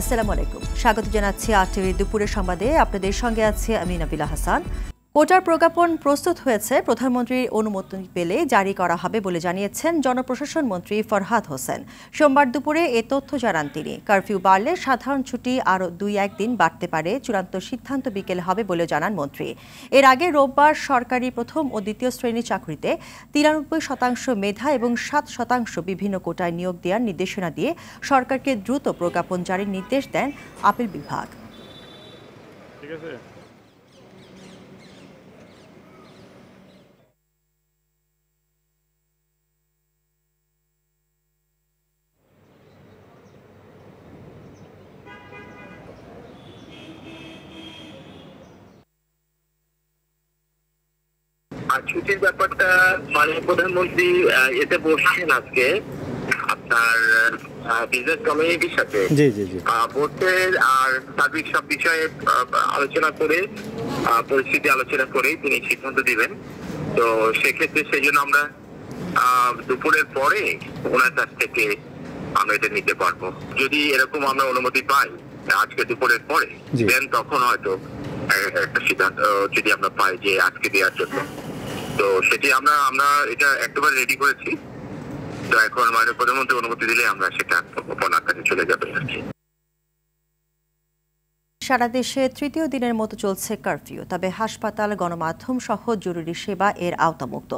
আসসালামু আলাইকুম, স্বাগত জানাচ্ছি আরটিভি দুপুরের সংবাদে। আপনাদের সঙ্গে আছে আমি নাবিলা হাসান। কোটার প্রজ্ঞাপন প্রস্তুত হয়েছে, প্রধানমন্ত্রীর অনুমোদন পেলে জারি করা হবে বলে জানিয়েছেন জনপ্রশাসন মন্ত্রী ফরহাদ হোসেন। সোমবার দুপুরে এ তথ্য জানান তিনি। কারফিউ বাড়লে সাধারণ ছুটি আরও 2-1 দিন বাড়তে পারে, চূড়ান্ত সিদ্ধান্ত বিকেলে হবে বলে জানান মন্ত্রী। এর আগে রোববার সরকারি প্রথম ও দ্বিতীয় শ্রেণীর চাকরিতে 93% মেধা এবং 7% বিভিন্ন কোটায় নিয়োগ দেওয়ার নির্দেশনা দিয়ে সরকারকে দ্রুত প্রজ্ঞাপন জারির নির্দেশ দেন আপিল বিভাগ। ঠিক আছে। আর ছুটির ব্যাপারটা মাননীয় প্রধানমন্ত্রী এতে বসছেন আজকে আপনার বিজনেস কমিউনিটির সাথে বোর্ডের আর সার্বিক সব বিষয়ে আলোচনা করে পরিস্থিতি আলোচনা করে তিনি সিদ্ধান্ত দিবেন। তো সেক্ষেত্রে সেই জন্য আমরা দুপুরের পরে ওনার কাছ থেকে আমরা এটা নিতে পারবো। যদি এরকম আমরা অনুমতি পাই আজকে দুপুরের পরে, দেন তখন হয়তো একটা সিদ্ধান্ত যদি আমরা পাই যে আজকে দেওয়ার জন্য, তো সেটি আমরা এটা একেবারে রেডি করেছি। তো এখন মাননীয় প্রধানমন্ত্রী অনুমতি দিলে আমরা সেটা ওনার কাছে চলে যাবে। সারা দেশে তৃতীয় দিনের মতো চলছে কারফিউ, তবে হাসপাতাল, গণমাধ্যম সহ জরুরি সেবা এর আওতামুক্ত।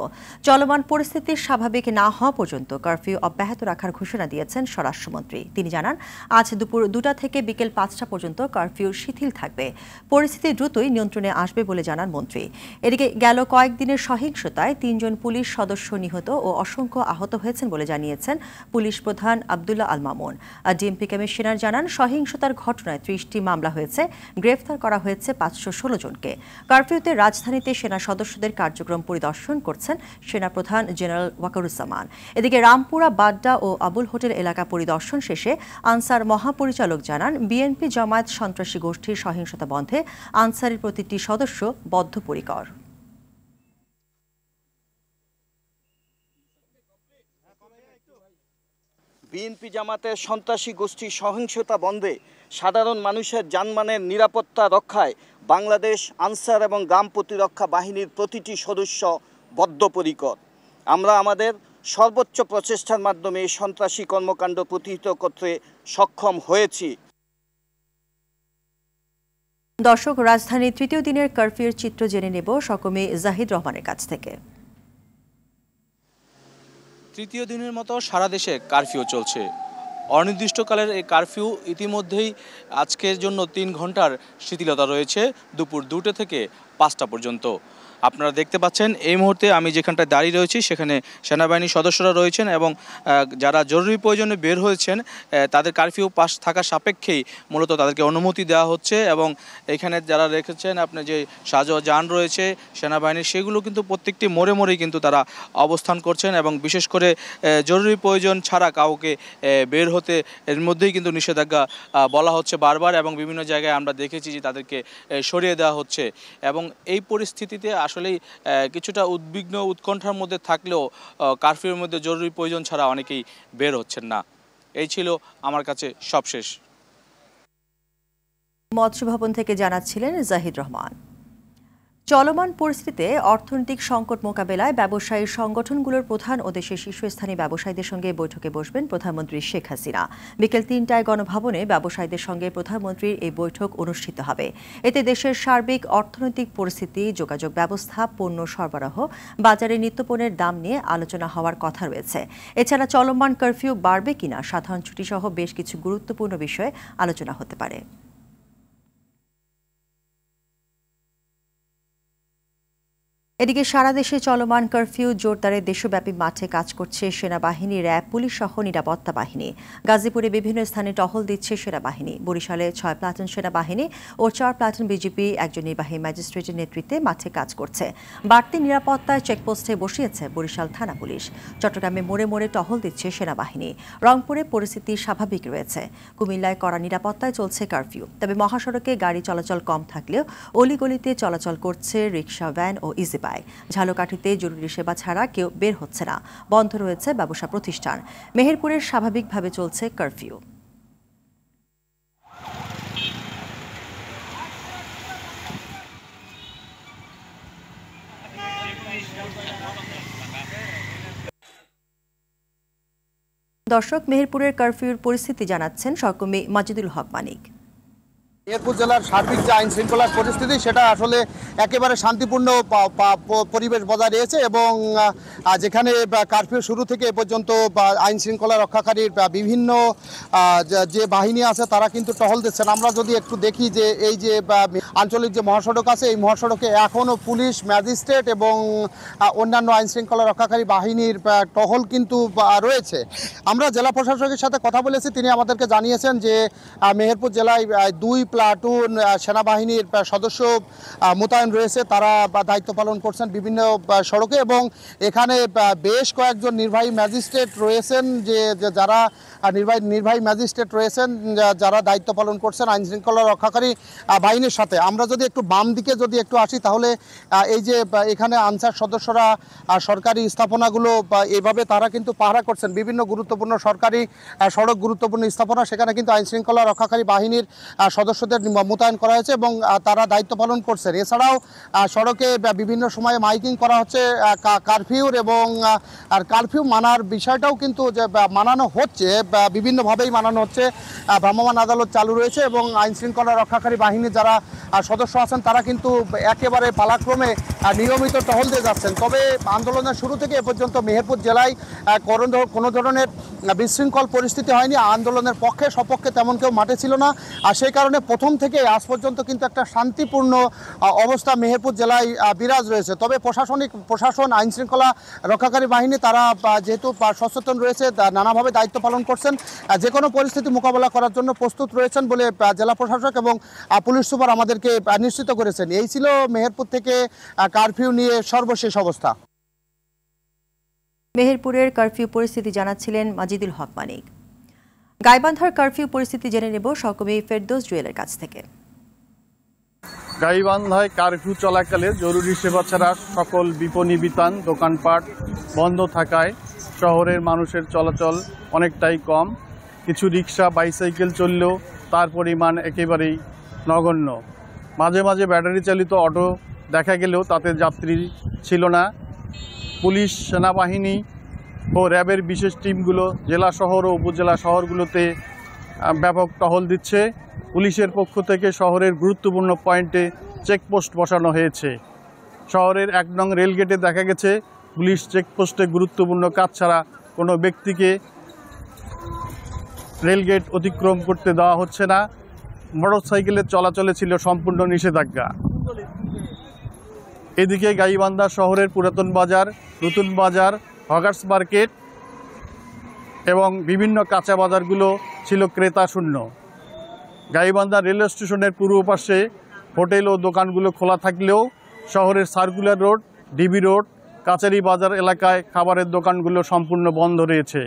চলমান পরিস্থিতি স্বাভাবিক না হওয়া পর্যন্ত কারফিউ অব্যাহত রাখার ঘোষণা দিয়েছেন স্বরাষ্ট্রমন্ত্রী। তিনি জানান, আজ দুপুর 2টা থেকে বিকেল 5টা পর্যন্ত কারফিউ শিথিল থাকবে। পরিস্থিতি দ্রুতই নিয়ন্ত্রণে আসবে বলে জানান মন্ত্রী। এদিকে গেল কয়েকদিনের সহিংসতায় 3 জন পুলিশ সদস্য নিহত ও অসংখ্য আহত হয়েছেন বলে জানিয়েছেন পুলিশ প্রধান আব্দুল্লাহ আল মামুন। ডিএমপি কমিশনার জানান, সহিংসতার ঘটনায় 30টি মামলা হয়েছে, গ্রেফতার করা হয়েছে 516 জনকে। কারফিউতে রাজধানীতে সেনা সদস্যদের কার্যক্রম পরিদর্শন করছেন সেনাপ্রধান জেনারেল ওয়াকারুজ্জামান। এদিকে রামপুরা, বাড্ডা ও আবুল হোটেল এলাকা পরিদর্শন শেষে আনসার মহাপরিচালক জানান, বিএনপি জামায়াত সন্ত্রাসী গোষ্ঠীর সহিংসতা বন্ধে আনসারের প্রতিটি সদস্য বদ্ধপরিকর। বিএনপি জামাতের সন্ত্রাসী গোষ্ঠীর সহিংসতা বন্ধে সাধারণ মানুষের জানমালের নিরাপত্তা রক্ষায় বাংলাদেশ আনসার এবং গ্রাম প্রতিরক্ষা বাহিনীর প্রতিটি সদস্য বদ্ধপরিকর। আমরা আমাদের সর্বোচ্চ প্রচেষ্টার মাধ্যমে সন্ত্রাসী কর্মকাণ্ড প্রতিহত করতে সক্ষম হয়েছি। দর্শক, রাজধানীর তৃতীয় দিনের কারফিউর চিত্র জেনে নেব সহকর্মী জাহিদ রহমানের কাছ থেকে। তৃতীয় দিনের মতো সারা দেশে কারফিউ চলছে। অনির্দিষ্টকালের এই কারফিউ ইতিমধ্যেই আজকের জন্য 3 ঘন্টার শিথিলতা রয়েছে, দুপুর 2টা থেকে 5টা পর্যন্ত। আপনারা দেখতে পাচ্ছেন এই মুহূর্তে আমি যেখানটায় দাঁড়িয়ে রয়েছি সেখানে সেনাবাহিনীর সদস্যরা রয়েছেন এবং যারা জরুরি প্রয়োজনে বের হয়েছেন তাদের কারফিউ পাস থাকা সাপেক্ষেই মূলত তাদেরকে অনুমতি দেওয়া হচ্ছে। এবং এখানে যারা রেখেছেন আপনার যে যান রয়েছে সেনাবাহিনীর, সেগুলো কিন্তু প্রত্যেকটি মোড়ে মোড়েই কিন্তু তারা অবস্থান করছেন এবং বিশেষ করে জরুরি প্রয়োজন ছাড়া কাউকে বের হতে এর মধ্যেই কিন্তু নিষেধাজ্ঞা বলা হচ্ছে বারবার, এবং বিভিন্ন জায়গায় আমরা দেখেছি যে তাদেরকে সরিয়ে দেওয়া হচ্ছে। এবং এই পরিস্থিতিতে আসলেই কিছুটা উদ্বিগ্ন উৎকণ্ঠার মধ্যে থাকলেও কারফিউর মধ্যে জরুরি প্রয়োজন ছাড়া অনেকেই বের হচ্ছেন না। এই ছিল আমার কাছে সবশেষ। মৎস্য ভবন থেকে জানাচ্ছিলেন জাহিদ রহমান। চলমান পরিস্থিতিতে অর্থনৈতিক সংকট মোকাবেলায় ব্যবসায়ী সংগঠনগুলোর প্রধান ও দেশের শীর্ষস্থানীয় ব্যবসায়ীদের সঙ্গে বৈঠকে বসবেন প্রধানমন্ত্রী শেখ হাসিনা। বিকেল 3টায় গণভবনে ব্যবসায়ীদের সঙ্গে প্রধানমন্ত্রীর এই বৈঠক অনুষ্ঠিত হবে। এতে দেশের সার্বিক অর্থনৈতিক পরিস্থিতি, যোগাযোগ ব্যবস্থা, পণ্য সরবরাহ, বাজারে নিত্যপণ্যের দাম নিয়ে আলোচনা হওয়ার কথা রয়েছে। এছাড়া চলমান কারফিউ বাড়বে কিনা, সাধারণ ছুটি সহ বেশ কিছু গুরুত্বপূর্ণ বিষয়ে আলোচনা হতে পারে। এদিকে সারা দেশে চলমান কারফিউ জোরদারে দেশব্যাপী মাঠে কাজ করছে সেনাবাহিনী, র্যাব, পুলিশ সহ নিরাপত্তা বাহিনী। গাজীপুরে বিভিন্ন স্থানে টহল দিচ্ছে সেনাবাহিনী। বরিশালে 6 প্লাটুন সেনাবাহিনী ও 4 প্লাটুন বিজিবি একজন নির্বাহী ম্যাজিস্ট্রেটের নেতৃত্বে মাঠে কাজ করছে। বাড়তি নিরাপত্তায় চেকপোস্টে বসিয়েছে বরিশাল থানা পুলিশ। চট্টগ্রামে মোড়ে মোড়ে টহল দিচ্ছে সেনাবাহিনী। রংপুরে পরিস্থিতি স্বাভাবিক রয়েছে। কুমিল্লায় কড়া নিরাপত্তায় চলছে কারফিউ, তবে মহাসড়কে গাড়ি চলাচল কম থাকলেও অলিগলিতে চলাচল করছে রিকশা, ভ্যান ও ইজি বাইক। ঝালকাঠিতে জরুরি সেবা ছাড়া কেউ বের হচ্ছে না, বন্ধ রয়েছে ব্যবসা প্রতিষ্ঠান। মেহেরপুরের স্বাভাবিকভাবে চলছে কারফিউ। দর্শক, মেহেরপুরের কারফিউর পরিস্থিতি জানাচ্ছেন সহকর্মী মাজিদুল হক মানিক। মেহেরপুর জেলার সার্বিক যে আইন শৃঙ্খলার পরিস্থিতি সেটা আসলে একেবারে শান্তিপূর্ণ পরিবেশ বজায় রয়েছে এবং যেখানে কারফিউ শুরু থেকে এ পর্যন্ত আইন শৃঙ্খলা রক্ষাকারীর বিভিন্ন যে বাহিনী আছে তারা কিন্তু টহল দিচ্ছেন। আমরা যদি একটু দেখি যে এই যে আঞ্চলিক যে মহাসড়ক আছে এই মহাসড়কে এখনও পুলিশ, ম্যাজিস্ট্রেট এবং অন্যান্য আইন শৃঙ্খলা রক্ষাকারী বাহিনীর টহল কিন্তু রয়েছে। আমরা জেলা প্রশাসকের সাথে কথা বলেছি, তিনি আমাদেরকে জানিয়েছেন যে মেহেরপুর জেলায় 2 প্লাটুন সেনাবাহিনীর সদস্য মোতায়েন রয়েছে, তারা দায়িত্ব পালন করছেন বিভিন্ন সড়কে এবং এখানে বেশ কয়েকজন নির্বাহী ম্যাজিস্ট্রেট রয়েছেন যে যারা নির্বাহী ম্যাজিস্ট্রেট রয়েছেন যারা দায়িত্ব পালন করছেন আইন শৃঙ্খলা রক্ষাকারী বাহিনীর সাথে। আমরা যদি একটু বাম দিকে যদি একটু আসি তাহলে এই যে এখানে আনসার সদস্যরা সরকারি স্থাপনাগুলো এইভাবে তারা কিন্তু পাহারা করছেন, বিভিন্ন গুরুত্বপূর্ণ সরকারি সড়ক, গুরুত্বপূর্ণ স্থাপনা সেখানে কিন্তু আইন শৃঙ্খলা রক্ষাকারী বাহিনীর সদস্যদের মোতায়েন করা হয়েছে এবং তারা দায়িত্ব পালন করছেন। এছাড়াও সড়কে বিভিন্ন সময়ে মাইকিং করা হচ্ছে কারফিউর এবং কারফিউ মানার বিষয়টাও কিন্তু যে মানানো হচ্ছে, বিভিন্নভাবেই মানানো হচ্ছে। ভ্রাম্যমাণ আদালত চালু রয়েছে এবং আইন শৃঙ্খলা রক্ষাকারী বাহিনীর যারা সদস্য আছেন তারা কিন্তু একেবারে পালাক্রমে নিয়মিত টহল দিয়ে যাচ্ছেন। তবে আন্দোলনের শুরু থেকে এ পর্যন্ত মেহেরপুর জেলায় কোনো ধরনের বিশৃঙ্খল পরিস্থিতি হয়নি। আন্দোলনের পক্ষে সপক্ষে তেমন কেউ মাঠে ছিল না, আর সেই কারণে প্রথম থেকে আজ পর্যন্ত কিন্তু একটা শান্তিপূর্ণ অবস্থা মেহেরপুর জেলায় বিরাজ রয়েছে। তবে প্রশাসন, আইন শৃঙ্খলা রক্ষাকারী বাহিনী তারা যেহেতু সচেতন রয়েছে, নানাভাবে দায়িত্ব পালন করছেন, যে কোনো পরিস্থিতি মোকাবেলা করার জন্য প্রস্তুত রয়েছেন বলে জেলা প্রশাসক এবং পুলিশ সুপার আমাদেরকে নিশ্চিত করেছেন। এই ছিল মেহেরপুর থেকে কারফিউ নিয়ে সর্বশেষ অবস্থা। মেহেরপুরের কারফিউ পরিস্থিতি জানাচ্ছিলেন মাজিদুল হক মানিক। গাইবান্ধার কারফিউ পরিস্থিতি জেনে নেব সহকর্মী ফেরদৌস জুয়েলের কাছ থেকে। গাইবান্ধায় কারফিউ চলাকালে জরুরি সেবা ছাড়া সকল বিপণী বিতান, দোকানপাট বন্ধ থাকায় শহরের মানুষের চলাচল অনেকটাই কম। কিছু রিক্সা, বাইসাইকেল চললেও তার পরিমাণ একেবারেই নগণ্য। মাঝে মাঝে ব্যাটারি চালিত অটো দেখা গেলেও তাতে যাত্রী ছিল না। পুলিশ, সেনাবাহিনী ও র্যাবের বিশেষ টিমগুলো জেলা শহর ও উপজেলা শহরগুলোতে ব্যাপক টহল দিচ্ছে। পুলিশের পক্ষ থেকে শহরের গুরুত্বপূর্ণ পয়েন্টে চেকপোস্ট বসানো হয়েছে। শহরের 1 নং রেলগেটে দেখা গেছে পুলিশ চেকপোস্টে গুরুত্বপূর্ণ কাজ ছাড়া কোনো ব্যক্তিকে রেলগেট অতিক্রম করতে দেওয়া হচ্ছে না। মোটরসাইকেলের চলাচলে ছিল সম্পূর্ণ নিষেধাজ্ঞা। এদিকে গাইবান্ধা শহরের পুরাতন বাজার, নতুন বাজার, হকার্স মার্কেট এবং বিভিন্ন কাঁচা বাজারগুলো ছিল ক্রেতা শূন্য। গাইবান্ধা রেলওয়ে স্টেশনের পূর্ব পাশে হোটেল ও দোকানগুলো খোলা থাকলেও শহরের সার্কুলার রোড, ডিবি রোড, কাচারি বাজার এলাকায় খাবারের দোকানগুলো সম্পূর্ণ বন্ধ রয়েছে।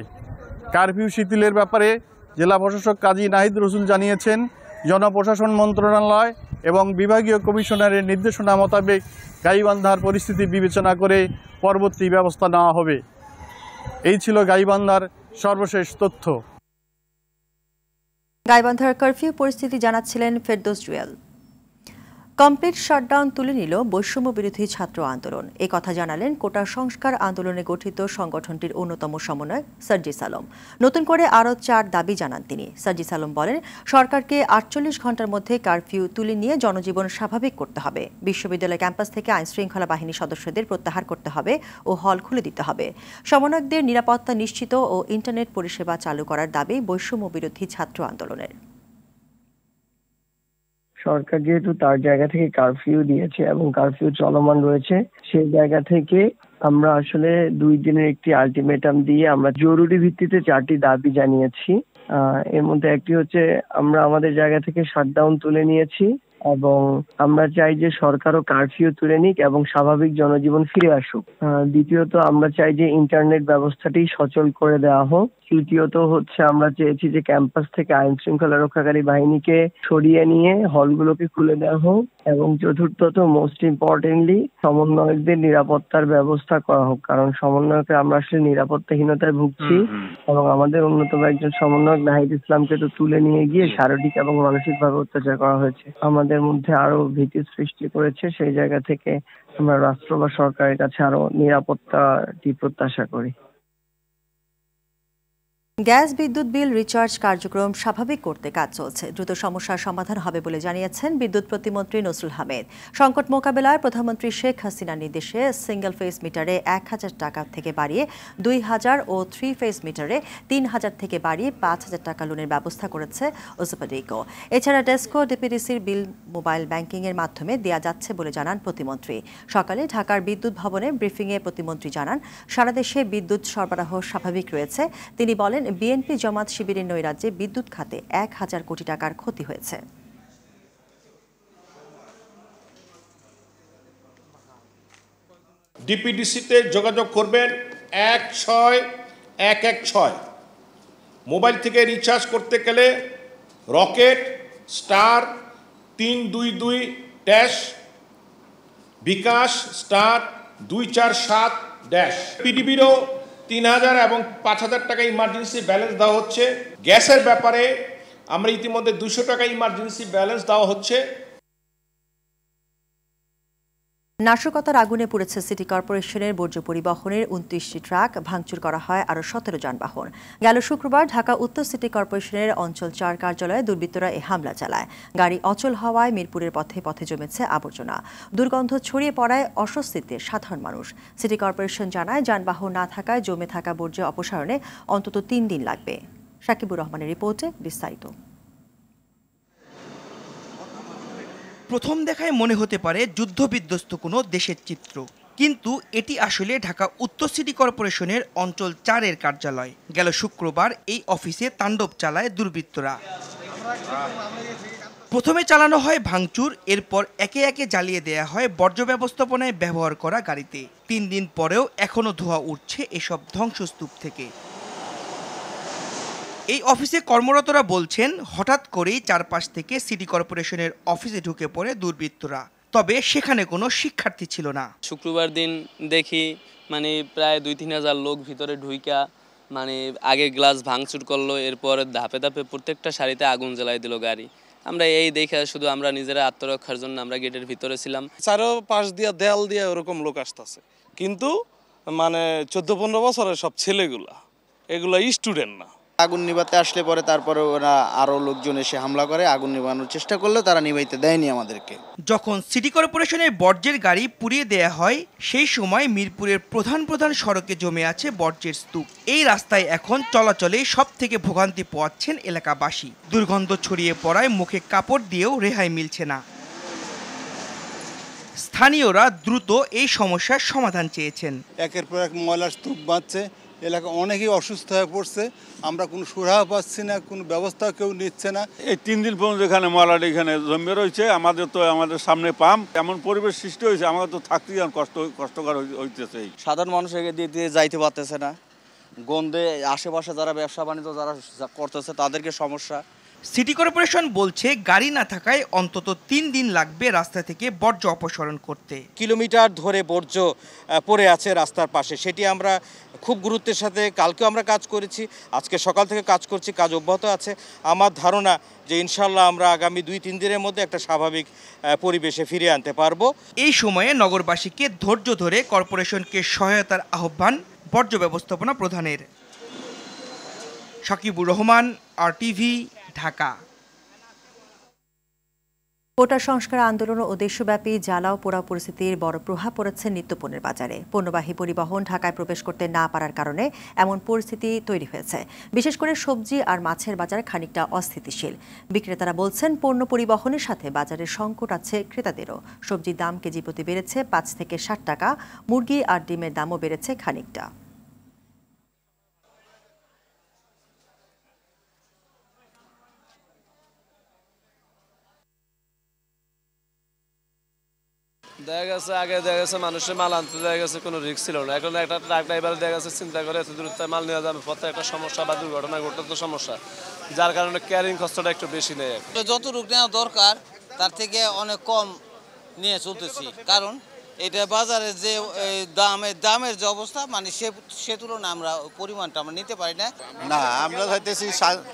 কারফিউ শিথিলের ব্যাপারে জেলা প্রশাসক কাজী নাহিদ রসুল জানিয়েছেন, জনপ্রশাসন মন্ত্রণালয় এবং বিভাগীয় কমিশনারের নির্দেশনা মোতাবেক গাইবান্ধার পরিস্থিতি বিবেচনা করে পরবর্তী ব্যবস্থা নেওয়া হবে। এই ছিল গাইবান্ধার সর্বশেষ তথ্য। গাইবান্ধার কারফিউ পরিস্থিতি জানাচ্ছিলেন ফেরদৌস জুয়েল। কমপ্লিট শাটডাউন তুলে নিল বৈষম্য বিরোধী ছাত্র আন্দোলন। এই কথা জানালেন কোটা সংস্কার আন্দোলনে গঠিত সংগঠনটির অন্যতম সমন্বয়ক সার্জিস আলম। নতুন করে আরও 4 দাবি জানান তিনি। সার্জিস আলম বলেন, সরকারকে 48 ঘন্টার মধ্যে কারফিউ তুলে নিয়ে জনজীবন স্বাভাবিক করতে হবে। বিশ্ববিদ্যালয় ক্যাম্পাস থেকে আইন শৃঙ্খলা বাহিনীর সদস্যদের প্রত্যাহার করতে হবে ও হল খুলে দিতে হবে। সমন্বয়কদের নিরাপত্তা নিশ্চিত ও ইন্টারনেট পরিষেবা চালু করার দাবি বৈষম্য বিরোধী ছাত্র আন্দোলনের। সরকার যেহেতু তার জায়গা থেকে কারফিউ দিয়েছে এবং কারফিউ চলমান রয়েছে, সেই জায়গা থেকে আমরা আসলে 2 দিনের একটি আলটিমেটাম দিয়ে আমরা জরুরি ভিত্তিতে 4টি দাবি জানিয়েছি। এর মধ্যে একটি হচ্ছে আমরা আমাদের জায়গা থেকে শাটডাউন তুলে নিয়েছি এবং আমরা চাই যে সরকারও কারফিউ তুলে নিক এবং স্বাভাবিক জনজীবন ফিরে আসুক। দ্বিতীয়ত আমরা চাই যে ইন্টারনেট ব্যবস্থাটি সচল করে দেওয়া হোক। তৃতীয়ত হচ্ছে আমরা চেয়েছি যে ক্যাম্পাস থেকে আইন শৃঙ্খলা রক্ষাকারী বাহিনীকে সরিয়ে নিয়ে হলগুলোকে খুলে দেওয়া হোক। এবং চতুর্থত মোস্ট ইম্পর্টেন্টলি সমন্বয়কদের নিরাপত্তার ব্যবস্থা করা হোক, কারণ সমন্বয়কে আমরা আসলে নিরাপত্তাহীনতায় ভুগছি এবং আমাদের অন্যতম একজন সমন্বয়ক নাহিদ ইসলামকে তো তুলে নিয়ে গিয়ে শারীরিক এবং মানসিকভাবে অত্যাচার করা হয়েছে, আমাদের মধ্যে আরো ভীতি সৃষ্টি করেছে। সেই জায়গা থেকে আমরা রাষ্ট্র বা সরকারের কাছে আরো নিরাপত্তাটি প্রত্যাশা করি। গ্যাস বিদ্যুৎ বিল রিচার্জ কার্যক্রম স্বাভাবিক করতে কাজ চলছে। দ্রুত সমস্যার সমাধান হবে বলে জানিয়েছেন বিদ্যুৎ প্রতিমন্ত্রী নসরুল হামিদ। সংকট মোকাবেলায় প্রধানমন্ত্রী শেখ হাসিনার নির্দেশে সিঙ্গেল ফেজ মিটারে ১,০০০ টাকা থেকে বাড়িয়ে ২,০০০ ও 3 ফেজ মিটারে ৩,০০০ থেকে বাড়িয়ে ৫,০০০ টাকা লোনের ব্যবস্থা করেছে ওসপাডিকো। এছাড়া ডেস্কো ডিপিডিসির বিল মোবাইল ব্যাংকিংয়ের মাধ্যমে দেয়া যাচ্ছে বলে জানান প্রতিমন্ত্রী। সকালে ঢাকার বিদ্যুৎ ভবনে ব্রিফিংয়ে প্রতিমন্ত্রী জানান, সারা দেশে বিদ্যুৎ সরবরাহ স্বাভাবিক রয়েছে। তিনি বলেন, বিএনপি জামাত শিবিরের নৈরাজ্যে বিদ্যুৎ খাতে ১,০০০ কোটি টাকার ক্ষতি হয়েছে। ডিপিডিসিতে যোগাযোগ করবেন ১৬১১৬। মোবাইল থেকে রিচার্জ করতে গেলে রকেট *322# বিকাশ *247#। পিডিবিরও ৩,০০০ এবং ৫,০০০ টাকা ইমার্জেন্সি ব্যালেন্স দেওয়া হচ্ছে। গ্যাসের ব্যাপারে আমরা ইতিমধ্যে ২০০ টাকা ইমার্জেন্সি ব্যালেন্স দেওয়া হচ্ছে। নাশকতার আগুনে পুড়েছে সিটি কর্পোরেশনের বর্জ্য পরিবহনের ২৯টি ট্রাক, ভাঙচুর করা হয় আরও ১৭ যানবাহন। গেল শুক্রবার ঢাকা উত্তর সিটি কর্পোরেশনের অঞ্চল ৪ কার্যালয়ে দুর্বৃত্তরা এ হামলা চালায়। গাড়ি অচল হওয়ায় মিরপুরের পথে পথে জমেছে আবর্জনা। দুর্গন্ধ ছড়িয়ে পড়ায় অস্বস্তিতে সাধারণ মানুষ। সিটি কর্পোরেশন জানায়, যানবাহন না থাকায় জমে থাকা বর্জ্য অপসারণে অন্তত ৩ দিন লাগবে। সাকিবুর রহমানের রিপোর্টে বিস্তারিত। প্রথম দেখায় মনে হতে পারে যুদ্ধবিধ্বস্ত কোনো দেশের চিত্র, কিন্তু এটি আসলে ঢাকা উত্তর সিটি কর্পোরেশনের অঞ্চল ৪-এর কার্যালয়। গেল শুক্রবার এই অফিসে তাণ্ডব চালায় দুর্বৃত্তরা। প্রথমে চালানো হয় ভাঙচুর, এরপর একে একে জ্বালিয়ে দেয়া হয় বর্জ্য ব্যবস্থাপনায় ব্যবহার করা গাড়িতে। ৩ দিন পরেও এখনও ধোঁয়া উঠছে এসব ধ্বংসস্তূপ থেকে। এই অফিসে কর্মরতরা বলছেন, হঠাৎ করেই চারপাশ থেকে সিটি কর্পোরেশনের অফিসে ঢুকে পড়ে দুর্বৃত্তরা। তবে সেখানে কোনো শিক্ষার্থী ছিল না। শুক্রবার দিন দেখি প্রায় ২-৩ হাজার লোক ভিতরে ঢুইকা আগে গ্লাস ভাঙচুর করলো, এরপর ধাপে ধাপে প্রত্যেকটা সারিতে আগুন জ্বালাই দিল গাড়ি। আমরা এই দেখে শুধু আমরা নিজেরা আত্মরক্ষার জন্য আমরা গেটের ভিতরে ছিলাম। চারো পাশ দিয়ে দেয়াল দিয়ে ওরকম লোক আসতেছে, কিন্তু 14-15 বছরের সব ছেলেগুলা, এগুলা স্টুডেন্ট না। আগুন নিভাতে আসলে পরে তারপরে ওরা আরো লোকজন এসে হামলা করে, আগুন নিভানোর চেষ্টা করলে তারা নিভাইতে দেয়নি আমাদেরকে। যখন সিটি কর্পোরেশনের বর্জ্যের গাড়ি পুড়িয়ে দেয়া হয়, সেই সময় মিরপুরের প্রধান প্রধান সড়কে জমে আছে বর্জ্যের স্তূপ। এই রাস্তায় এখন চলাচলে সব থেকে ভোগান্তি পোয়াচ্ছেন এলাকাবাসী। দুর্গন্ধ ছড়িয়ে পড়ায় মুখে কাপড় দিয়েও রেহাই মিলছে না। স্থানীয়রা দ্রুত এই সমস্যার সমাধান চেয়েছেন। একের পর এক ময়লার স্তূপ বাঁধছে, এলাকা অনেকেই অসুস্থ হয়ে পড়ছে। আমরা কোনো সুরাহা পাচ্ছি না, কোনো ব্যবস্থা কেউ নিচ্ছে না। এই 3 দিন পর্যন্ত এখানে ময়লাটা এখানে জমে রয়েছে। আমাদের সামনে পাম্প, এমন পরিবেশ সৃষ্টি হয়েছে, আমাদের তো থাকতেই কষ্টকর হইতেছে। সাধারণ মানুষ এগিয়ে দিয়ে যাইতে পারতেছে না। গন্ধে আশেপাশে যারা ব্যবসা বাণিজ্য যারা করতেছে তাদেরকে সমস্যা। সিটি কর্পোরেশন বলছে, গাড়ি না থাকায় অন্তত 3 দিন লাগবে রাস্তা থেকে বর্জ্য অপসারণ করতে। কিলোমিটার ধরে বর্জ্য পড়ে আছে রাস্তার পাশে, সেটি আমরা খুব গুরুত্বের সাথে কালকেও আমরা কাজ করেছি, আজকে সকাল থেকে কাজ করছি, কাজ অব্যাহত আছে। আমার ধারণা যে ইনশাল্লাহ আমরা আগামী 2-3 দিনের মধ্যে একটা স্বাভাবিক পরিবেশে ফিরিয়ে আনতে পারবো। এই সময়ে নগরবাসীকে ধৈর্য ধরে কর্পোরেশনকে সহায়তার আহ্বান বর্জ্য ব্যবস্থাপনা প্রধানের। সাকিবুর রহমান, RTV, ঢাকা। কোটা সংস্কার আন্দোলন ও দেশব্যাপী জ্বালাও পোড়া পরিস্থিতির বড় প্রভাব পড়েছে নিত্যপণ্যের বাজারে। পণ্যবাহী পরিবহন ঢাকায় প্রবেশ করতে না পারার কারণে এমন পরিস্থিতি তৈরি হয়েছে। বিশেষ করে সবজি আর মাছের বাজার খানিকটা অস্থিতিশীল। বিক্রেতারা বলছেন, পণ্য পরিবহনের সাথে বাজারের সংকট আছে ক্রেতাদেরও। সবজির দাম কেজি প্রতি বেড়েছে 5 থেকে 60 টাকা, মুরগি আর ডিমের দামও বেড়েছে খানিকটা। আগে দেখা গেছে মানুষের মাল আনতে দেখা গেছে কোনো রিস্ক ছিল না। এখন একটা ট্রাক ড্রাইভার দেখা গেছে চিন্তা করে এত দূরত্ব মাল নিয়ে যাবে, পথে একটা সমস্যা বা দুর্ঘটনা ঘটলে তো সমস্যা, যার কারণে ক্যারিং খরচটা একটু বেশি নেয়। যতটুকু নেওয়া দরকার তার থেকে অনেক কম নিয়ে চলতেছি, কারণ এটা বাজারে যে দামের যে অবস্থা সে তুলনায় আমরা পরিমাণটা আমরা নিতে পারি না। আমরা চাইতেছি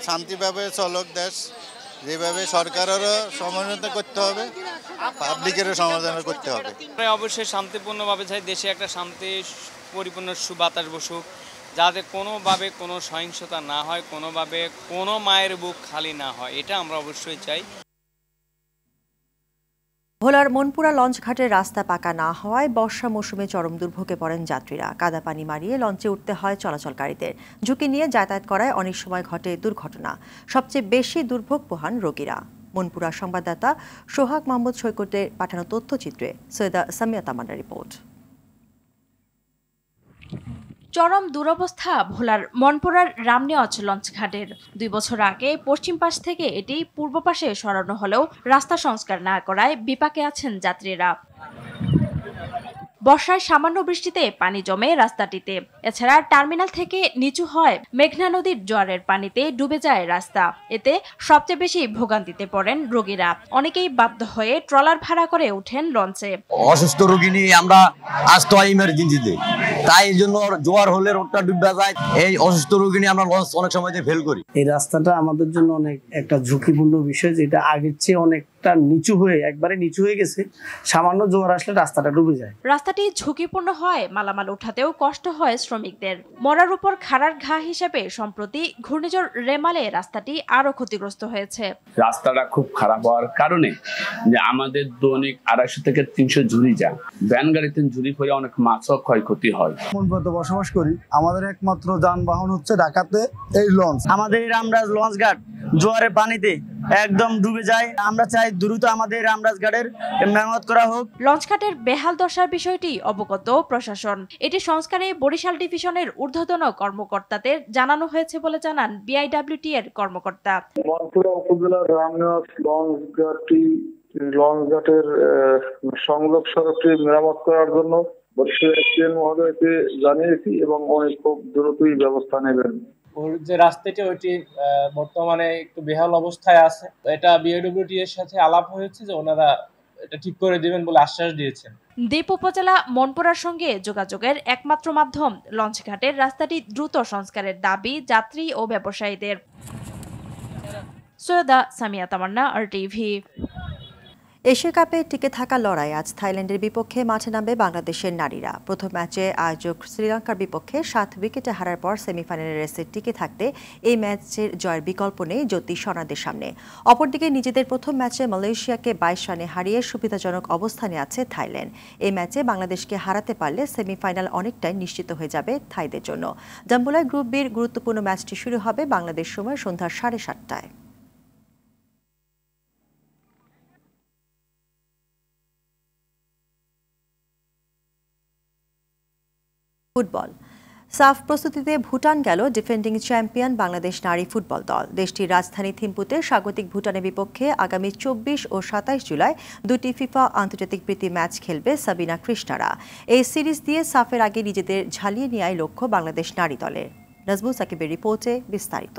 শান্তিভাবে চলক দেশ, যেভাবে সরকারেরও সমালোচনা করতে হবে, পাবলিকেরও সমালোচনা করতে হবে। অবশ্যই শান্তিপূর্ণভাবে চাই, দেশে একটা শান্তি পরিপূর্ণ সুবাতাস বসুক, যাতে কোনোভাবে কোনো সহিংসতা না হয়, কোনোভাবে কোনো মায়ের বুক খালি না হয়, এটা আমরা অবশ্যই চাই। ভোলার মনপুরা লঞ্চ ঘাটের রাস্তা পাকা না হওয়ায় বর্ষা মৌসুমে চরম দুর্ভোগে পড়েন যাত্রীরা। কাদা পানি মারিয়ে লঞ্চে উঠতে হয় চলাচলকারীদের। ঝুঁকি নিয়ে যাতায়াত করায় অনেক সময় ঘটে দুর্ঘটনা। সবচেয়ে বেশি দুর্ভোগ পোহান রোগীরা। মনপুরা সংবাদদাতা সোহাগ মাহমুদ সৈকতের পাঠানো তথ্যচিত্রে সৈয়দা সামিয়া তামান্নার রিপোর্ট। চরম দুরবস্থা ভোলার মনপুরার রামনিয়াজ লঞ্চ ঘাটের। 2 বছর আগে পশ্চিম পাশ থেকে এটি পূর্ব পাশে সরানো হলেও রাস্তা সংস্কার না করায় বিপাকে আছেন যাত্রীরা। বর্ষায় সামান্য বৃষ্টিতে পানি জমে রাস্তাটিতে। এছাড়া টার্মিনাল থেকে নিচু হয় মেঘনা নদীর জোয়ারের পানিতে ডুবে যায় রাস্তা। এতে সবচেয়ে বেশি ভোগান্তিতে পড়েন রোগীরা। অনেকেই বাধ্য হয়ে ট্রলার ভাড়া করে ওঠেন লঞ্চে। অসুস্থ রোগী নিয়ে আমরা আসতে হয় ইমার্জেন্সিতে, তাই এই জন্য জোয়ার হলে রোডটা ডুবে যায়। এই অসুস্থ রোগী নিয়ে আমরা লঞ্চ অনেক সময় ফেল করি। এই রাস্তাটা আমাদের জন্য অনেক একটা ঝুঁকিপূর্ণ বিষয়, যেটা আগের চেয়ে অনেকটা নিচু হয়ে একবারে নিচু হয়ে গেছে। সামান্য জোয়ার আসলে রাস্তাটা ডুবে যায়। রাস্তাটি ঝুঁকিপূর্ণ হয়, মালামাল উঠাতেও কষ্ট হয় শ্রমিকদের। মরার উপর খাড়ার ঘা হিসেবে সম্প্রতি ঘূর্ণিঝড় রেমালে রাস্তাটি আরো ক্ষতিগ্রস্ত হয়েছে। রাস্তাটা খুব খারাপ হওয়ার কারণে যে আমাদের দৈনিক 250 থেকে 300 ঝুড়ি যায়। ভ্যান গাড়িতে ঝুড়ি পড়ে অনেক মাছও ক্ষয়ক্ষতি হয়। মনপুরাতে বসবাস করি, আমাদের একমাত্র যানবাহন হচ্ছে ঢাকাতে এই লঞ্চ। আমাদের রামরাজ লঞ্চ ঘাট জোয়ারের পানিতে একদম ডুবে যায়। আমরা চাই দ্রুত আমাদের রামরাজ ঘাটের মেরামত করা হোক। লঞ্চ ঘাটের বেহাল দশার বিষয়টি অবগত প্রশাসন। এটি সংস্কারে বরিশাল ডিভিশনের ঊর্ধ্বতন কর্মকর্তাদের জানানো হয়েছে বলে জানান বিআইডব্লিউটি এর কর্মকর্তা। মনপুরা উপজেলার রামনিয়াজ লঞ্চ ঘাটের সংযোগ সড়কটি মেরামত করার জন্য বরিশাল এসপিএন মহোদয়কে জানিয়েছি এবং অনেক খুব দ্রুতই ব্যবস্থা নেবেন। ওর যে রাস্তাটি ওইটি বর্তমানে একটু বেহাল অবস্থায় আছে। এটা বিআইডব্লিউটি এর সাথে আলাপ হয়েছে যে ওনারা এটা ঠিক করে দিবেন বলে আশ্বাস দিয়েছেন। দ্বীপ উপজেলা মনপুরার সঙ্গে যোগাযোগের একমাত্র মাধ্যম লঞ্চ ঘাটের রাস্তাটি দ্রুত সংস্কারের দাবি যাত্রী ও ব্যবসায়ীদের। সৈয়দা সামিয়া তামান্না, RTV। এশিয়া কাপে টিকে থাকা লড়াই আজ থাইল্যান্ডের বিপক্ষে মাঠে নামবে বাংলাদেশের নারীরা। প্রথম ম্যাচে আয়োজক শ্রীলঙ্কার বিপক্ষে 7 উইকেটে হারার পর সেমিফাইনালের রেসে টিকে থাকতে এই ম্যাচের জয়ের বিকল্প নেই জ্যোতি স্বর্ণাদের সামনে। অপরদিকে নিজেদের প্রথম ম্যাচে মালয়েশিয়াকে 22 রানে হারিয়ে সুবিধাজনক অবস্থানে আছে থাইল্যান্ড। এই ম্যাচে বাংলাদেশকে হারাতে পারলে সেমিফাইনাল অনেকটাই নিশ্চিত হয়ে যাবে থাইদের জন্য। জাম্বুলায় গ্রুপ বির গুরুত্বপূর্ণ ম্যাচটি শুরু হবে বাংলাদেশ সময় সন্ধ্যা 7:30টায়। ফুটবল সাফ প্রস্তুতিতে ভুটান গেল ডিফেন্ডিং চ্যাম্পিয়ন বাংলাদেশ নারী ফুটবল দল। দেশটির রাজধানী থিম্পুতে স্বাগতিক ভুটানের বিপক্ষে আগামী 24 ও 27 জুলাই দুটি ফিফা আন্তর্জাতিক প্রীতি ম্যাচ খেলবে সাবিনা কৃষ্ণারা। এই সিরিজ দিয়ে সাফের আগে নিজেদের ঝালিয়ে নেওয়াই লক্ষ্য বাংলাদেশ নারী দলের। নাজমুল সাকিবের রিপোর্টে বিস্তারিত।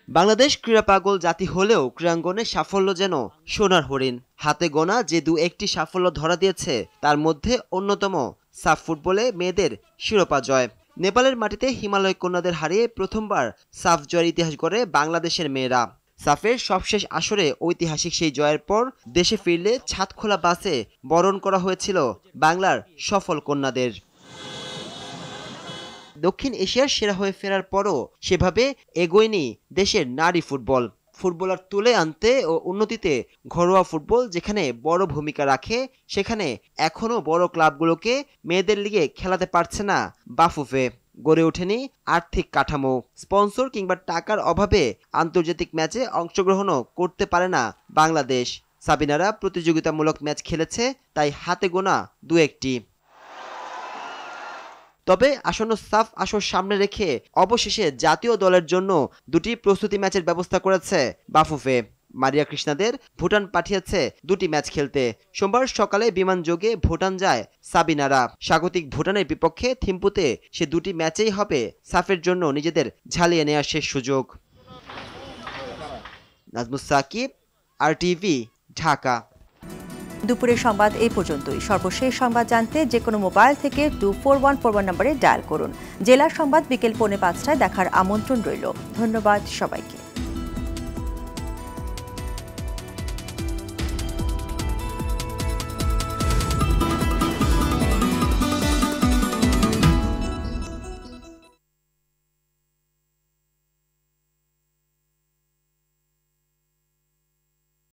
বাংলাদেশ ক্রীড়া পাগল জাতি হলেও ক্রীড়াঙ্গনে সাফল্য যেন সোনার হরিণ। হাতে গোনা যে 2-1টি সাফল্য ধরা দিয়েছে তার মধ্যে অন্যতম সাফ ফুটবলে মেয়েদের শিরোপা জয়। নেপালের মাটিতে হিমালয় কন্যাদের হারিয়ে প্রথমবার সাফ জয়ের ইতিহাস গড়ে বাংলাদেশের মেয়েরা। সাফের সবশেষ আসরে ঐতিহাসিক সেই জয়ের পর দেশে ফিরলে ছাদখোলা বাসে বরণ করা হয়েছিল বাংলার সফল কন্যাদের। দক্ষিণ এশিয়ার সেরা হয়ে ফেরার পরও সেভাবে এগোয়নি দেশের নারী ফুটবল। ফুটবলার তুলে আনতে ও উন্নতিতে ঘরোয়া ফুটবল যেখানে বড় ভূমিকা রাখে, সেখানে এখনও বড় ক্লাবগুলোকে মেয়েদের লিগে খেলাতে পারছে না বাফুফে। গড়ে ওঠেনি আর্থিক কাঠামো, স্পন্সর কিংবা টাকার অভাবে আন্তর্জাতিক ম্যাচে অংশগ্রহণও করতে পারে না বাংলাদেশ। সাবিনারা প্রতিযোগিতামূলক ম্যাচ খেলেছে তাই হাতে গোনা 2-1টি। তবে আসন্ন সাফ আসর সামনে রেখে অবশেষে জাতীয় দলের জন্য দুটি প্রস্তুতি ম্যাচের ব্যবস্থা করেছে বাফুফে। মারিয়া কৃষ্ণাদের ভুটান পাঠিয়েছে দুটি ম্যাচ খেলতে। সোমবার সকালে বিমান যোগে ভুটান যায় সাবিনারা। স্বাগতিক ভুটানের বিপক্ষে থিম্পুতে সে দুটি ম্যাচেই হবে সাফের জন্য নিজেদের ঝালিয়ে নেওয়ার শেষ সুযোগ। নাজমুস সাকিব, RTV, ঢাকা। দুপুরের সংবাদ এই পর্যন্তই। সর্বশেষ সংবাদ জানতে যে কোনো মোবাইল থেকে 24141 নম্বরে ডায়াল করুন। জেলার সংবাদ বিকেল 4:45টায় দেখার আমন্ত্রণ রইল। ধন্যবাদ সবাইকে।